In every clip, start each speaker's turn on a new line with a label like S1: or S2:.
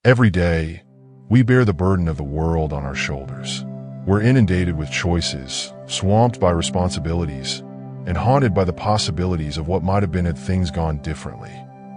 S1: Every day, we bear the burden of the world on our shoulders. We're inundated with choices, swamped by responsibilities, and haunted by the possibilities of what might have been had things gone differently.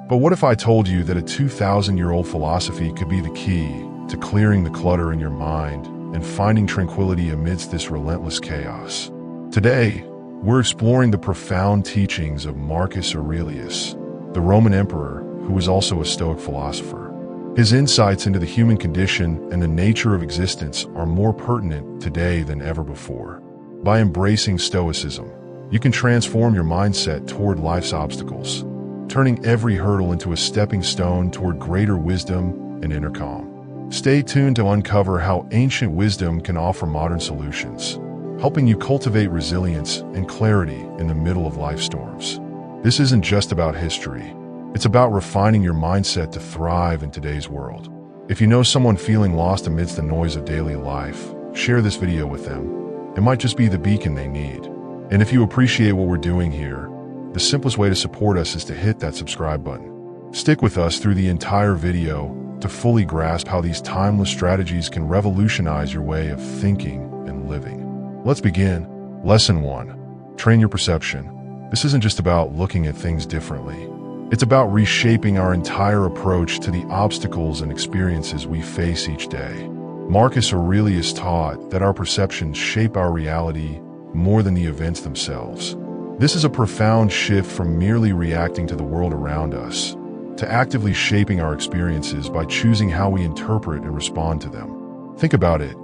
S1: But what if I told you that a 2,000-year-old philosophy could be the key to clearing the clutter in your mind and finding tranquility amidst this relentless chaos? Today, we're exploring the profound teachings of Marcus Aurelius, the Roman emperor who was also a Stoic philosopher. His insights into the human condition and the nature of existence are more pertinent today than ever before. By embracing Stoicism, you can transform your mindset toward life's obstacles, turning every hurdle into a stepping stone toward greater wisdom and inner calm. Stay tuned to uncover how ancient wisdom can offer modern solutions, helping you cultivate resilience and clarity in the middle of life storms. This isn't just about history. It's about refining your mindset to thrive in today's world. If you know someone feeling lost amidst the noise of daily life, share this video with them. It might just be the beacon they need. And if you appreciate what we're doing here, the simplest way to support us is to hit that subscribe button. Stick with us through the entire video to fully grasp how these timeless strategies can revolutionize your way of thinking and living. Let's begin. Lesson 1. Train your perception. This isn't just about looking at things differently. It's about reshaping our entire approach to the obstacles and experiences we face each day. Marcus Aurelius taught that our perceptions shape our reality more than the events themselves. This is a profound shift from merely reacting to the world around us to actively shaping our experiences by choosing how we interpret and respond to them. Think about it.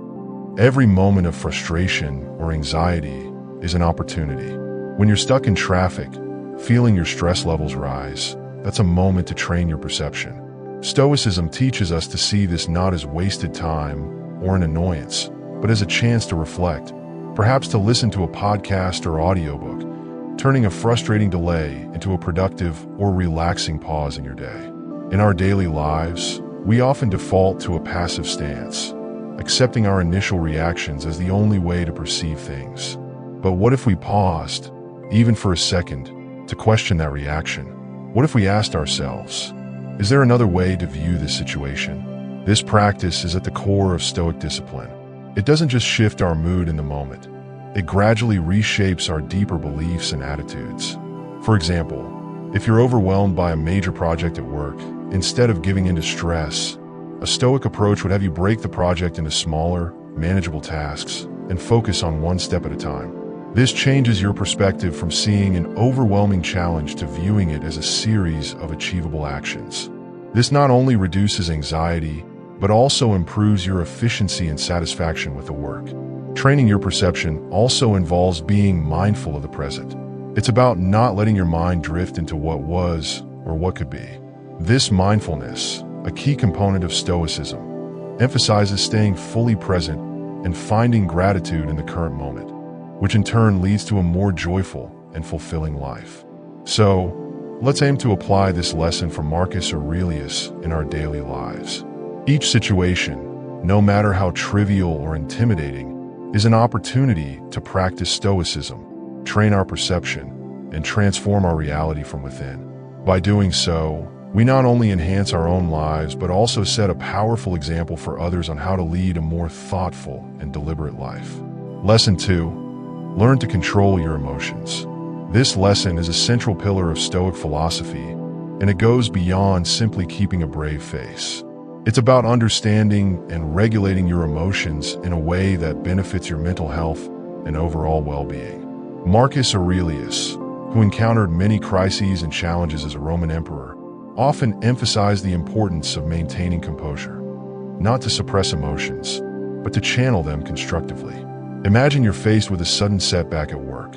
S1: Every moment of frustration or anxiety is an opportunity. When you're stuck in traffic, feeling your stress levels rise, that's a moment to train your perception. Stoicism teaches us to see this not as wasted time or an annoyance, but as a chance to reflect, perhaps to listen to a podcast or audiobook, turning a frustrating delay into a productive or relaxing pause in your day. In our daily lives, we often default to a passive stance, accepting our initial reactions as the only way to perceive things. But what if we paused, even for a second, to question that reaction? What if we asked ourselves, is there another way to view this situation? This practice is at the core of Stoic discipline. It doesn't just shift our mood in the moment. It gradually reshapes our deeper beliefs and attitudes. For example, if you're overwhelmed by a major project at work, instead of giving into stress, a Stoic approach would have you break the project into smaller, manageable tasks and focus on one step at a time. This changes your perspective from seeing an overwhelming challenge to viewing it as a series of achievable actions. This not only reduces anxiety, but also improves your efficiency and satisfaction with the work. Training your perception also involves being mindful of the present. It's about not letting your mind drift into what was or what could be. This mindfulness, a key component of Stoicism, emphasizes staying fully present and finding gratitude in the current moment, which in turn leads to a more joyful and fulfilling life. So, let's aim to apply this lesson from Marcus Aurelius in our daily lives. Each situation, no matter how trivial or intimidating, is an opportunity to practice Stoicism, train our perception, and transform our reality from within. By doing so, we not only enhance our own lives, but also set a powerful example for others on how to lead a more thoughtful and deliberate life. Lesson 2. Learn to control your emotions. This lesson is a central pillar of Stoic philosophy, and it goes beyond simply keeping a brave face. It's about understanding and regulating your emotions in a way that benefits your mental health and overall well-being. Marcus Aurelius, who encountered many crises and challenges as a Roman emperor, often emphasized the importance of maintaining composure, not to suppress emotions, but to channel them constructively. Imagine you're faced with a sudden setback at work.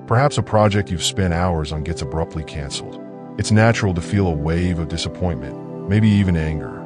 S1: Perhaps a project you've spent hours on gets abruptly canceled. It's natural to feel a wave of disappointment, maybe even anger.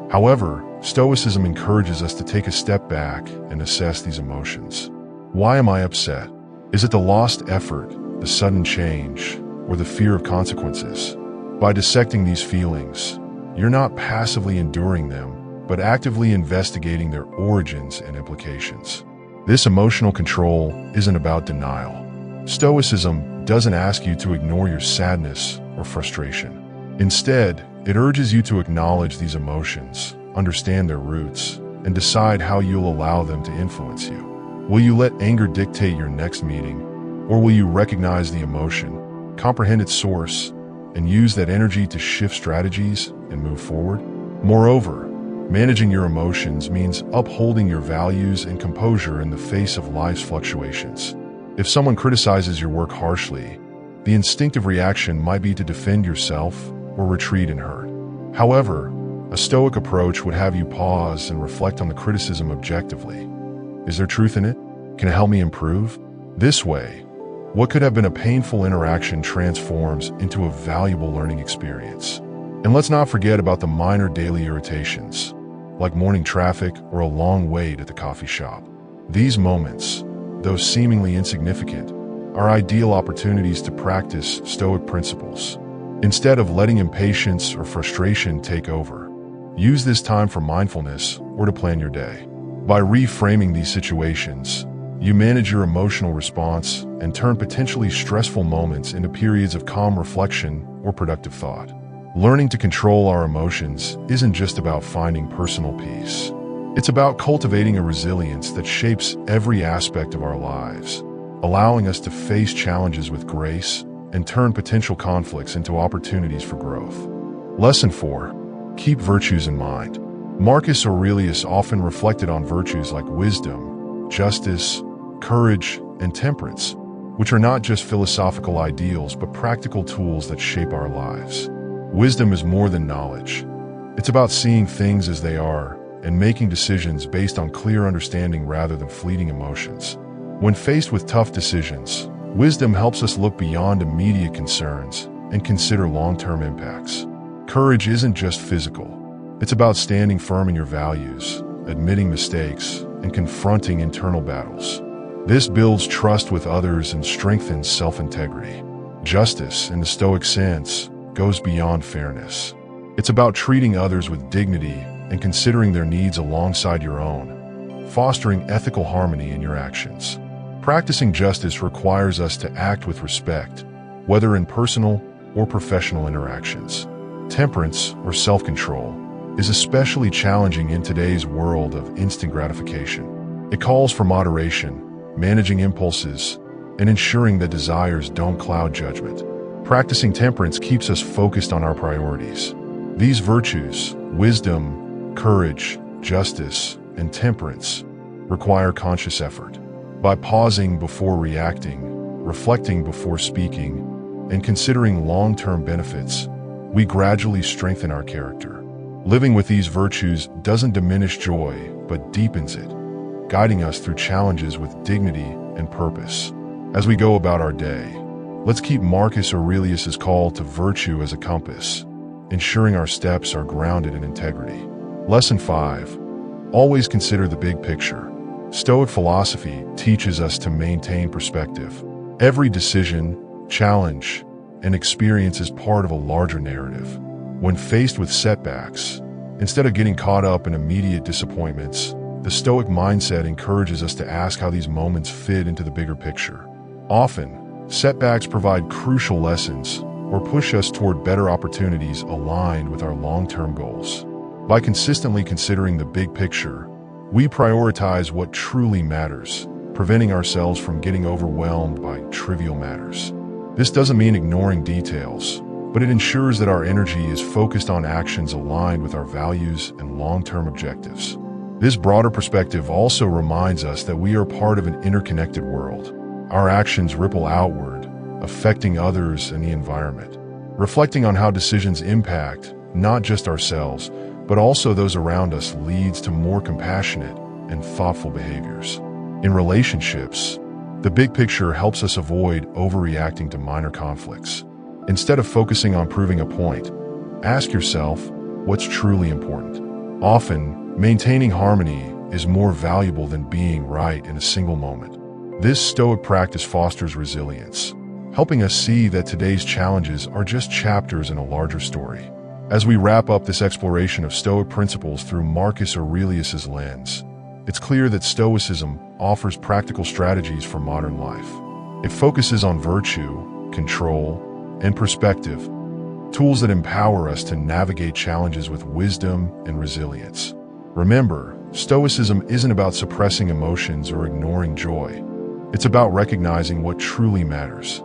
S1: However, Stoicism encourages us to take a step back and assess these emotions. Why am I upset? Is it the lost effort, the sudden change, or the fear of consequences? By dissecting these feelings, you're not passively enduring them, but actively investigating their origins and implications. This emotional control isn't about denial. Stoicism doesn't ask you to ignore your sadness or frustration. Instead, it urges you to acknowledge these emotions, understand their roots, and decide how you'll allow them to influence you. Will you let anger dictate your next meeting, or will you recognize the emotion, comprehend its source, and use that energy to shift strategies and move forward? Moreover, managing your emotions means upholding your values and composure in the face of life's fluctuations. If someone criticizes your work harshly, the instinctive reaction might be to defend yourself or retreat in hurt. However, a Stoic approach would have you pause and reflect on the criticism objectively. Is there truth in it? Can it help me improve? This way, what could have been a painful interaction transforms into a valuable learning experience. And let's not forget about the minor daily irritations, like morning traffic or a long wait at the coffee shop. These moments, though seemingly insignificant, are ideal opportunities to practice Stoic principles. Instead of letting impatience or frustration take over, use this time for mindfulness or to plan your day. By reframing these situations, you manage your emotional response and turn potentially stressful moments into periods of calm reflection or productive thought. Learning to control our emotions isn't just about finding personal peace. It's about cultivating a resilience that shapes every aspect of our lives, allowing us to face challenges with grace and turn potential conflicts into opportunities for growth. Lesson 4. Keep virtues in mind. Marcus Aurelius often reflected on virtues like wisdom, justice, courage, and temperance, which are not just philosophical ideals but practical tools that shape our lives. Wisdom is more than knowledge. It's about seeing things as they are and making decisions based on clear understanding rather than fleeting emotions. When faced with tough decisions, wisdom helps us look beyond immediate concerns and consider long-term impacts. Courage isn't just physical. It's about standing firm in your values, admitting mistakes, and confronting internal battles. This builds trust with others and strengthens self-integrity. Justice, in the Stoic sense, goes beyond fairness. It's about treating others with dignity and considering their needs alongside your own, fostering ethical harmony in your actions. Practicing justice requires us to act with respect, whether in personal or professional interactions. Temperance, or self-control, is especially challenging in today's world of instant gratification. It calls for moderation, managing impulses, and ensuring that desires don't cloud judgment. Practicing temperance keeps us focused on our priorities. These virtues, wisdom, courage, justice, and temperance, require conscious effort. By pausing before reacting, reflecting before speaking, and considering long-term benefits, we gradually strengthen our character. Living with these virtues doesn't diminish joy, but deepens it, guiding us through challenges with dignity and purpose. As we go about our day, let's keep Marcus Aurelius's call to virtue as a compass, ensuring our steps are grounded in integrity. Lesson 5. Always consider the big picture. Stoic philosophy teaches us to maintain perspective. Every decision, challenge, and experience is part of a larger narrative. When faced with setbacks, instead of getting caught up in immediate disappointments, the Stoic mindset encourages us to ask how these moments fit into the bigger picture. Often, setbacks provide crucial lessons or push us toward better opportunities aligned with our long-term goals. By consistently considering the big picture, we prioritize what truly matters, preventing ourselves from getting overwhelmed by trivial matters. This doesn't mean ignoring details, but it ensures that our energy is focused on actions aligned with our values and long-term objectives. This broader perspective also reminds us that we are part of an interconnected world. Our actions ripple outward, affecting others and the environment. Reflecting on how decisions impact not just ourselves, but also those around us leads to more compassionate and thoughtful behaviors. In relationships, the big picture helps us avoid overreacting to minor conflicts. Instead of focusing on proving a point, ask yourself what's truly important. Often, maintaining harmony is more valuable than being right in a single moment. This Stoic practice fosters resilience, helping us see that today's challenges are just chapters in a larger story. As we wrap up this exploration of Stoic principles through Marcus Aurelius's lens, it's clear that Stoicism offers practical strategies for modern life. It focuses on virtue, control, and perspective, tools that empower us to navigate challenges with wisdom and resilience. Remember, Stoicism isn't about suppressing emotions or ignoring joy. It's about recognizing what truly matters: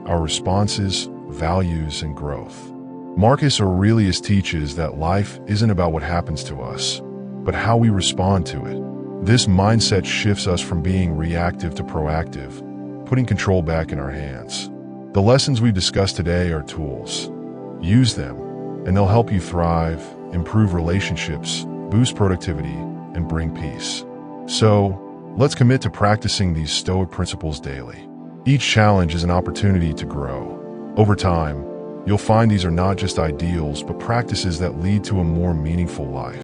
S1: our responses, values, and growth. Marcus Aurelius teaches that life isn't about what happens to us, but how we respond to it. This mindset shifts us from being reactive to proactive, putting control back in our hands. The lessons we've discussed today are tools. Use them, and they'll help you thrive, improve relationships, boost productivity, and bring peace. So, let's commit to practicing these Stoic principles daily. Each challenge is an opportunity to grow. Over time, you'll find these are not just ideals, but practices that lead to a more meaningful life.